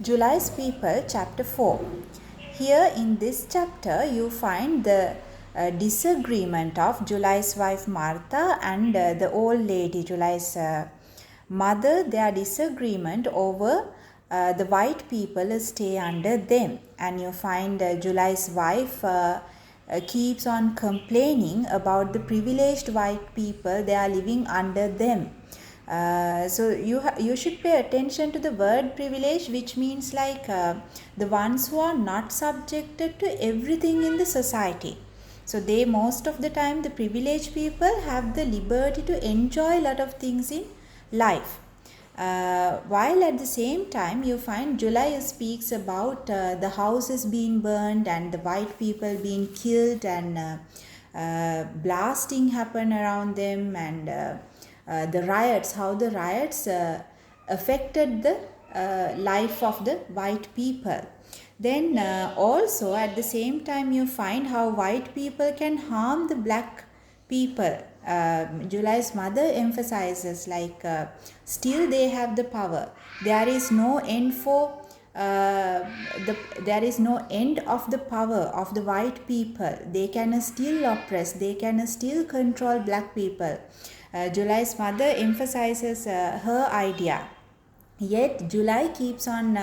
July's People, Chapter 4. Here in this chapter, you find the disagreement of July's wife Martha and the old lady, July's mother, their disagreement over the white people stay under them. And you find July's wife keeps on complaining about the privileged white people, they are living under them. So you should pay attention to the word privilege, which means like the ones who are not subjected to everything in the society. So they, most of the time, the privileged people have the liberty to enjoy a lot of things in life. While at the same time you find July speaks about the houses being burned and the white people being killed and blasting happen around them and the riots, how the riots affected the life of the white people. Then also at the same time you find how white people can harm the black people. July's mother emphasizes like still they have the power. There is no end for there is no end of the power of the white people. They can still oppress, they can still control black people. July's mother emphasizes her idea. Yet July keeps on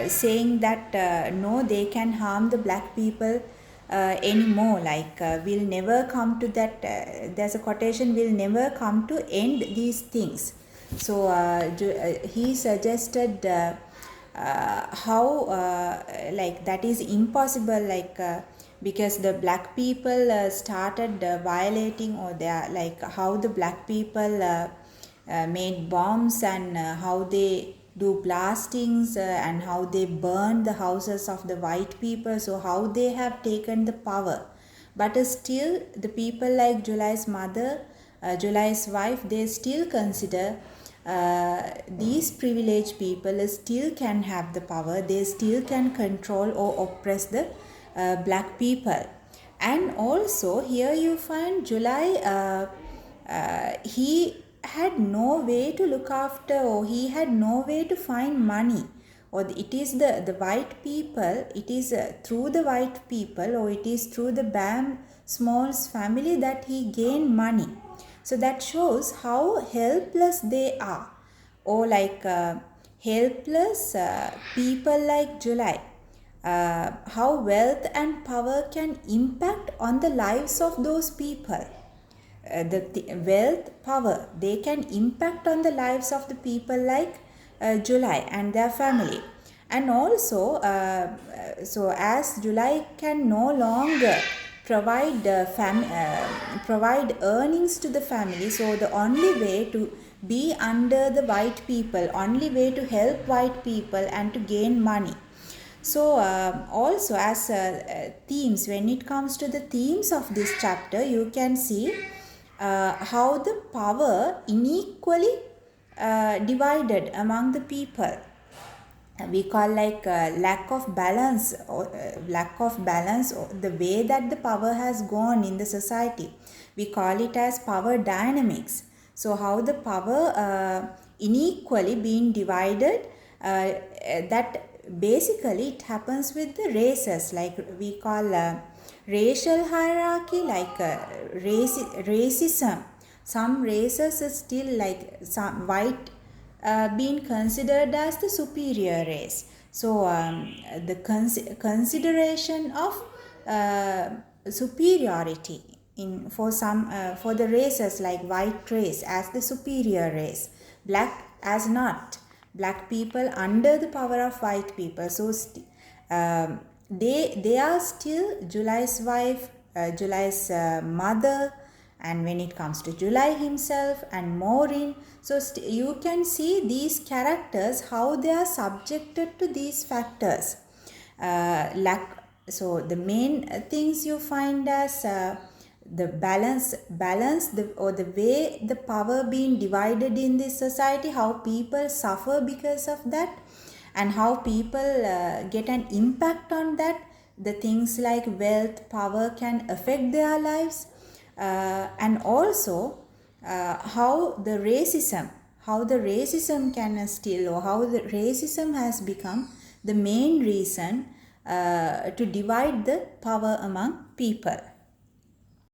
saying that no, they can harm the black people anymore. Like we'll never come to that. There's a quotation: "We'll never come to end these things." So he suggested how like that is impossible. Like. Because the black people started violating, or they are like how the black people made bombs and how they do blastings and how they burn the houses of the white people. So how they have taken the power, but still the people like July's mother, July's wife, they still consider these privileged people still can have the power, they still can control or oppress the black people. And also here you find July he had no way to look after, or he had no way to find money, or it is the white people, it is through the white people, or it is through the Bam Small's family that he gained money. So that shows how helpless they are, or like helpless people like July. How wealth and power can impact on the lives of those people. Wealth, power, they can impact on the lives of the people like July and their family. And also, so as July can no longer provide earnings to the family, so the only way to be under the white people, only way to help white people and to gain money. So also as themes, when it comes to the themes of this chapter, you can see how the power unequally divided among the people. We call like lack of balance, or the way that the power has gone in the society. We call it as power dynamics. So how the power unequally being divided, that basically it happens with the races, like we call racial hierarchy, like racism. Some races is still like some white being considered as the superior race. So the consideration of superiority in for some for the races like white race as the superior race, black as not, black people under the power of white people. So they are still July's wife, July's mother, and when it comes to July himself and Maureen, so you can see these characters how they are subjected to these factors. So the main things you find as the balance or the way the power being divided in this society, how people suffer because of that, and how people get an impact on that. The things like wealth, power can affect their lives, and also how the racism, how the racism can still, or how the racism has become the main reason to divide the power among people.